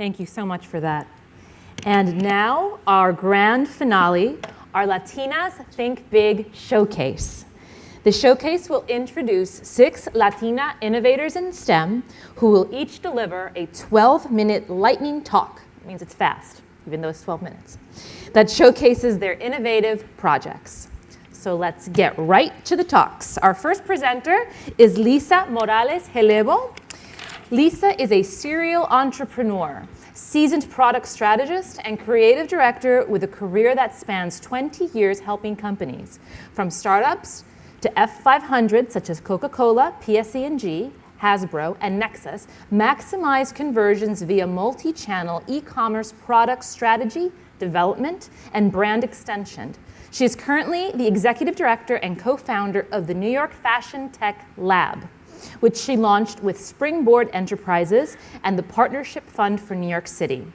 Thank you so much for that. And now our grand finale, our Latinas Think Big showcase. The showcase will introduce 6 Latina innovators in STEM who will each deliver a 12-minute lightning talk. It means it's fast, even though it's 12 minutes. That showcases their innovative projects. So let's get right to the talks. Our first presenter is Lisa Morales Helebo. Lisa is a serial entrepreneur, seasoned product strategist, and creative director with a career that spans 20 years helping companies, from startups to F500 such as Coca-Cola, PSE&G, Hasbro, and Nexus, maximize conversions via multi-channel e-commerce product strategy, development, and brand extension. She is currently the executive director and co-founder of the New York Fashion Tech Lab, which she launched with Springboard Enterprises and the Partnership Fund for New York City.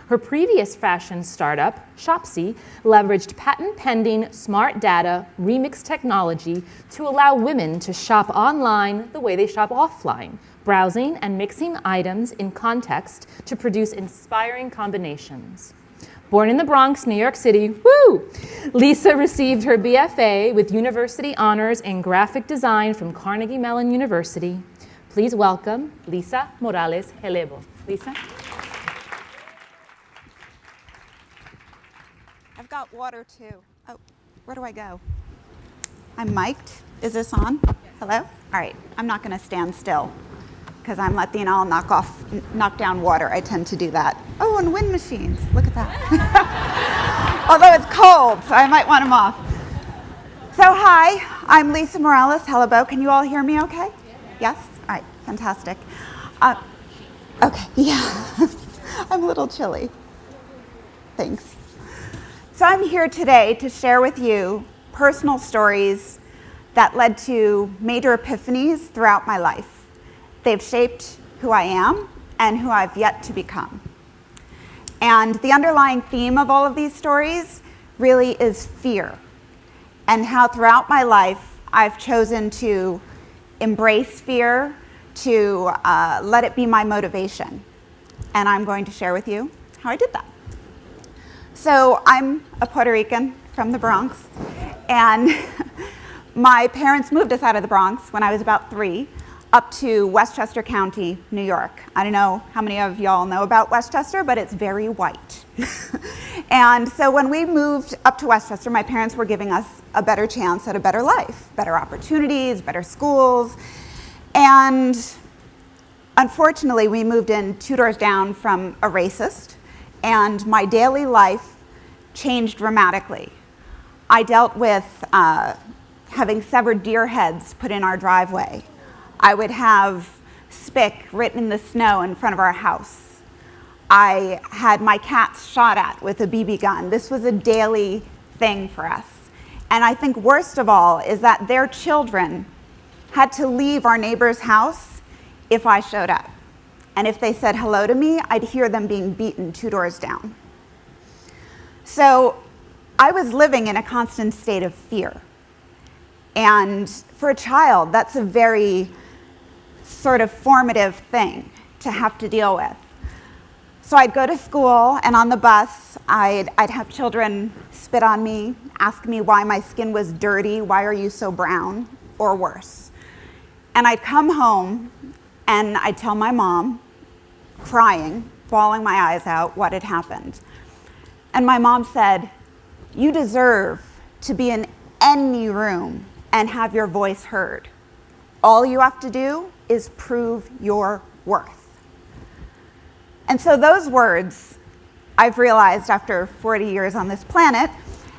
Her previous fashion startup, Shopsy, leveraged patent-pending smart data remix technology to allow women to shop online the way they shop offline, browsing and mixing items in context to produce inspiring combinations. Born in the Bronx, New York City, woo! Lisa received her BFA with university honors in graphic design from Carnegie Mellon University. Please welcome Lisa Morales Helebo. Lisa? I've got water too. Oh, where do I go? I'm mic'd. Is this on? Yes. Hello? All right, I'm not gonna stand still because I'm Latina. I'll knock down water. I tend to do that. Oh, and wind machines. Look at that. Although it's cold, so I might want them off. So hi, I'm Lisa Morales Helebo. Can you all hear me okay? Yes? All right, fantastic. Okay, yeah. I'm a little chilly. Thanks. So I'm here today to share with you personal stories that led to major epiphanies throughout my life. They've shaped who I am and who I've yet to become. And the underlying theme of all of these stories really is fear, and how throughout my life I've chosen to embrace fear, to let it be my motivation. And I'm going to share with you how I did that. So I'm a Puerto Rican from the Bronx, and my parents moved us out of the Bronx when I was about 3, up to Westchester County, New York. I don't know how many of y'all know about Westchester, but it's very white. And so when we moved up to Westchester, my parents were giving us a better chance at a better life, better opportunities, better schools. And unfortunately, we moved in 2 doors down from a racist, and my daily life changed dramatically. I dealt with having severed deer heads put in our driveway. I would have spick written in the snow in front of our house. I had my cats shot at with a BB gun. This was a daily thing for us. And I think worst of all is that their children had to leave our neighbor's house if I showed up. And if they said hello to me, I'd hear them being beaten 2 doors down. So I was living in a constant state of fear. And for a child, that's a very sort of formative thing to have to deal with. So I'd go to school, and on the bus, I'd have children spit on me, ask me why my skin was dirty, why are you so brown, or worse. And I'd come home, and I'd tell my mom, crying, bawling my eyes out, what had happened. And my mom said, "You deserve to be in any room and have your voice heard. All you have to do is prove your worth." And so those words, I've realized after 40 years on this planet,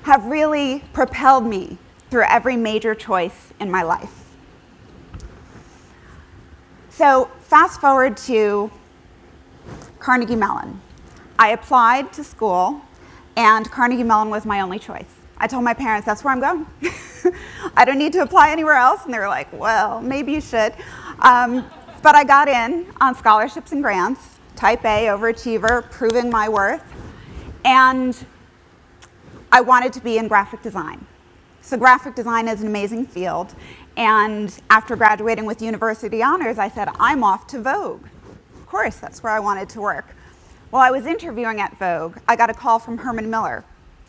have really propelled me through every major choice in my life. So fast forward to Carnegie Mellon. I applied to school, and Carnegie Mellon was my only choice. I told my parents, that's where I'm going. I don't need to apply anywhere else. And they were like, well, maybe you should. But I got in on scholarships and grants, type A, overachiever, proving my worth. And I wanted to be in graphic design. So graphic design is an amazing field. And after graduating with university honors, I said, I'm off to Vogue. Of course, that's where I wanted to work. While I was interviewing at Vogue, I got a call from Herman Miller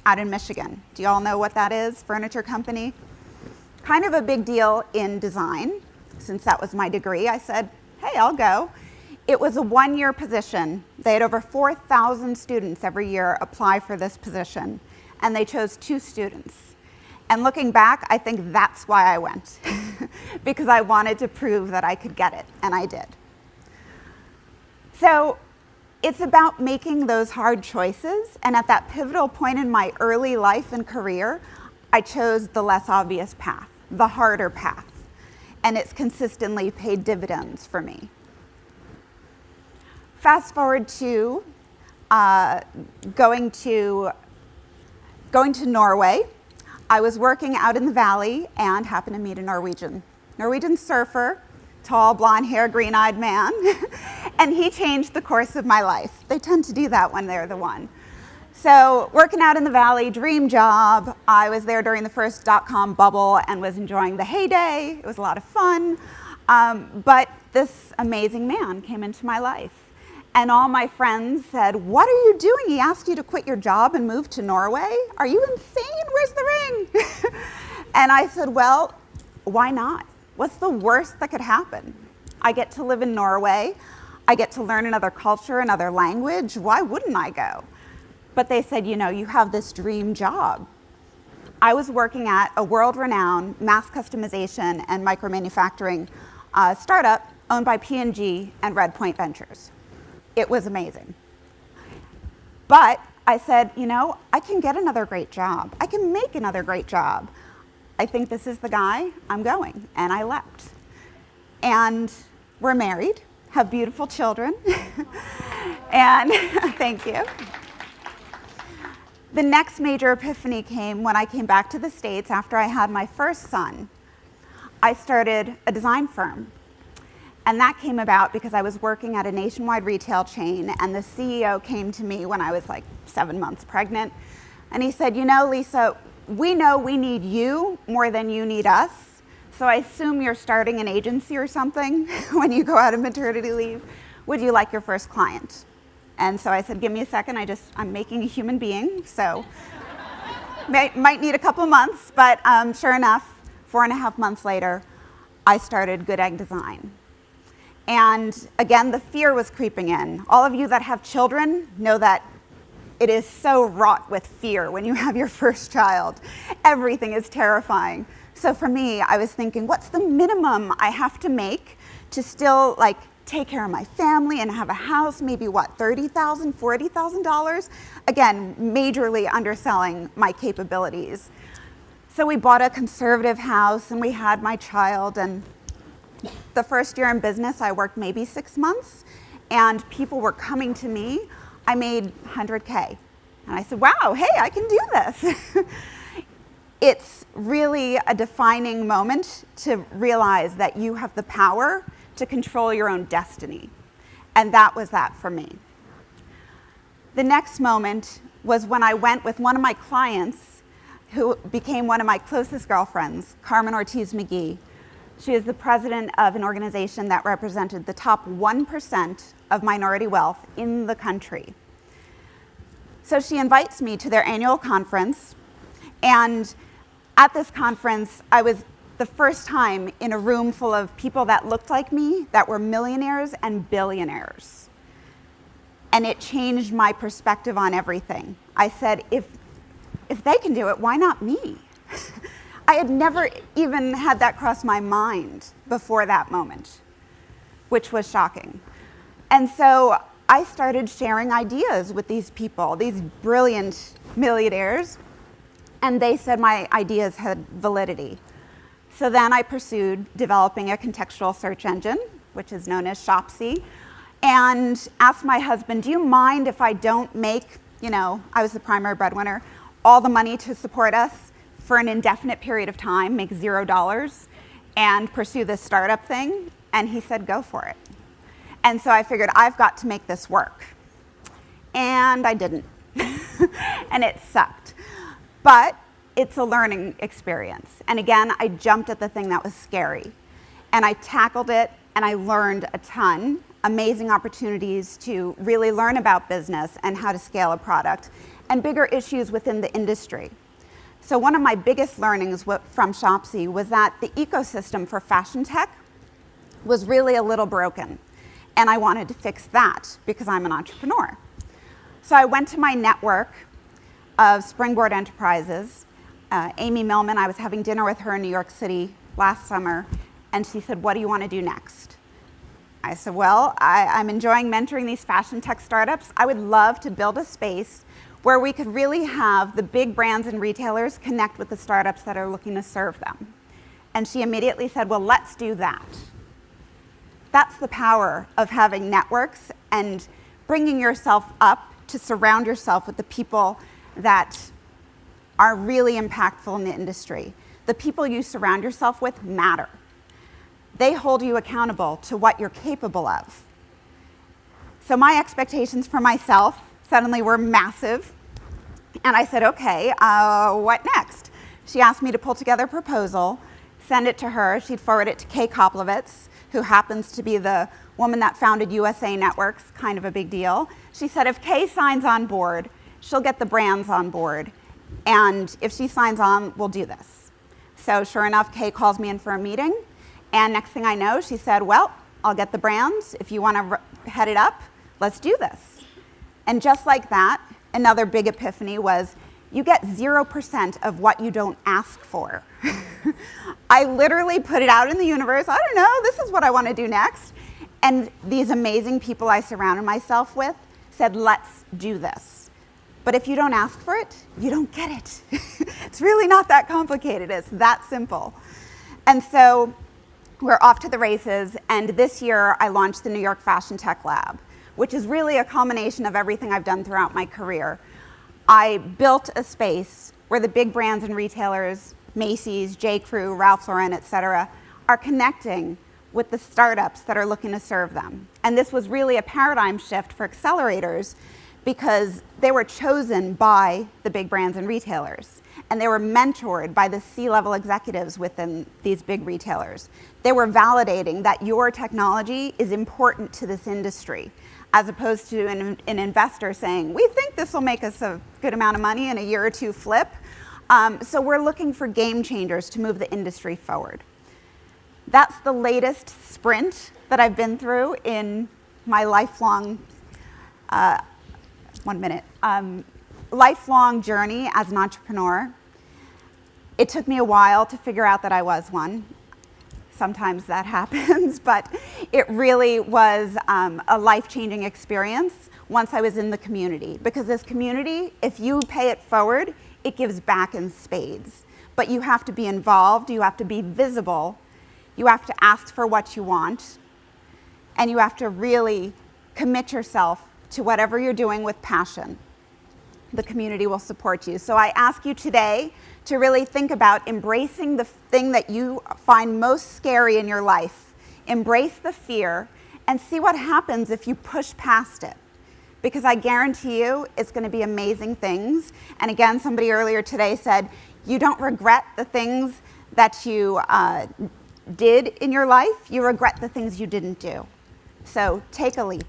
out in Michigan. Do you all know what that is? Furniture company. Kind of a big deal in design. Since that was my degree, I said, hey, I'll go. It was a one-year position. They had over 4,000 students every year apply for this position, and they chose 2 students. And looking back, I think that's why I went, because I wanted to prove that I could get it, and I did. So it's about making those hard choices, and at that pivotal point in my early life and career, I chose the less obvious path, the harder path, and it's consistently paid dividends for me. Fast forward to going to Norway. I was working out in the valley and happened to meet a Norwegian surfer, tall, blonde hair, green-eyed man, and he changed the course of my life. They tend to do that when they're the one. So working out in the valley, dream job. I was there during the first dot-com bubble and was enjoying the heyday. It was a lot of fun. But this amazing man came into my life. And all my friends said, what are you doing? He asked you to quit your job and move to Norway? Are you insane? Where's the ring? And I said, well, why not? What's the worst that could happen? I get to live in Norway. I get to learn another culture, another language. Why wouldn't I go? But they said, you know, you have this dream job. I was working at a world-renowned mass customization and micromanufacturing startup owned by P&G and Red Point Ventures. It was amazing. But I said, you know, I can get another great job. I can make another great job. I think this is the guy. I'm going. And I leapt. And we're married, have beautiful children. And thank you. The next major epiphany came when I came back to the States after I had my first son. I started a design firm. And that came about because I was working at a nationwide retail chain, and the CEO came to me when I was like 7 months pregnant. And he said, you know, Lisa, we know we need you more than you need us. So I assume you're starting an agency or something when you go out of maternity leave. Would you like your first client? And so I said, give me a second. I'm making a human being. So might need a couple months, but sure enough, 4.5 months later, I started Good Egg Design. And again, the fear was creeping in. All of you that have children know that it is so wrought with fear when you have your first child. Everything is terrifying. So for me, I was thinking, what's the minimum I have to make to still like take care of my family and have a house, maybe what, $30,000, $40,000? Again, majorly underselling my capabilities. So we bought a conservative house and we had my child, and the first year in business, I worked maybe 6 months, and people were coming to me. I made 100K. And I said, wow, hey, I can do this. It's really a defining moment to realize that you have the power to control your own destiny. And that was that for me. The next moment was when I went with one of my clients, who became one of my closest girlfriends, Carmen Ortiz-McGee. She is the president of an organization that represented the top 1% of minority wealth in the country. So she invites me to their annual conference, and at this conference, I was the first time in a room full of people that looked like me, that were millionaires and billionaires. And it changed my perspective on everything. I said, if they can do it, why not me? I had never even had that cross my mind before that moment, which was shocking. And so I started sharing ideas with these people, these brilliant millionaires, and they said my ideas had validity. So then I pursued developing a contextual search engine, which is known as Shopsy, and asked my husband, do you mind if I don't make, I was the primary breadwinner, all the money to support us for an indefinite period of time, make $0, and pursue this startup thing? And he said, go for it. And so I figured, I've got to make this work. And I didn't. And it sucked. But it's a learning experience. And again, I jumped at the thing that was scary. And I tackled it and I learned a ton, amazing opportunities to really learn about business and how to scale a product, and bigger issues within the industry. So one of my biggest learnings from Shopsy was that the ecosystem for fashion tech was really a little broken. And I wanted to fix that because I'm an entrepreneur. So I went to my network of Springboard Enterprises. Amy Millman, I was having dinner with her in New York City last summer, and she said, "What do you want to do next?" I said, "Well, I'm enjoying mentoring these fashion tech startups. I would love to build a space where we could really have the big brands and retailers connect with the startups that are looking to serve them." And she immediately said, "Well, let's do that." That's the power of having networks and bringing yourself up to surround yourself with the people that are really impactful in the industry. The people you surround yourself with matter. They hold you accountable to what you're capable of. So my expectations for myself suddenly were massive. And I said, okay, what next? She asked me to pull together a proposal, send it to her. She'd forward it to Kay Koplowitz, who happens to be the woman that founded USA Networks, kind of a big deal. She said, if Kay signs on board, she'll get the brands on board. And if she signs on, we'll do this. So sure enough, Kay calls me in for a meeting. And next thing I know, she said, well, I'll get the brands. If you want to head it up, let's do this. And just like that, another big epiphany was you get 0% of what you don't ask for. I literally put it out in the universe. I don't know, this is what I want to do next. And these amazing people I surrounded myself with said, let's do this. But if you don't ask for it, you don't get it. It's really not that complicated. It's that simple. And so we're off to the races. And this year, I launched the New York Fashion Tech Lab, which is really a culmination of everything I've done throughout my career. I built a space where the big brands and retailers, Macy's, J.Crew, Ralph Lauren, et cetera, are connecting with the startups that are looking to serve them. And this was really a paradigm shift for accelerators because they were chosen by the big brands and retailers. And they were mentored by the C-level executives within these big retailers. They were validating that your technology is important to this industry, as opposed to an investor saying, we think this will make us a good amount of money in a year or two flip. So we're looking for game changers to move the industry forward. That's the latest sprint that I've been through in my lifelong, lifelong journey as an entrepreneur. It took me a while to figure out that I was one. Sometimes that happens, but it really was a life-changing experience once I was in the community. Because this community, if you pay it forward, it gives back in spades. But you have to be involved, you have to be visible, you have to ask for what you want, and you have to really commit yourself to whatever you're doing with passion. The community will support you. So I ask you today to really think about embracing the thing that you find most scary in your life. Embrace the fear and see what happens if you push past it. Because I guarantee you it's going to be amazing things. And again, somebody earlier today said, you don't regret the things that you did in your life, you regret the things you didn't do. So take a leap.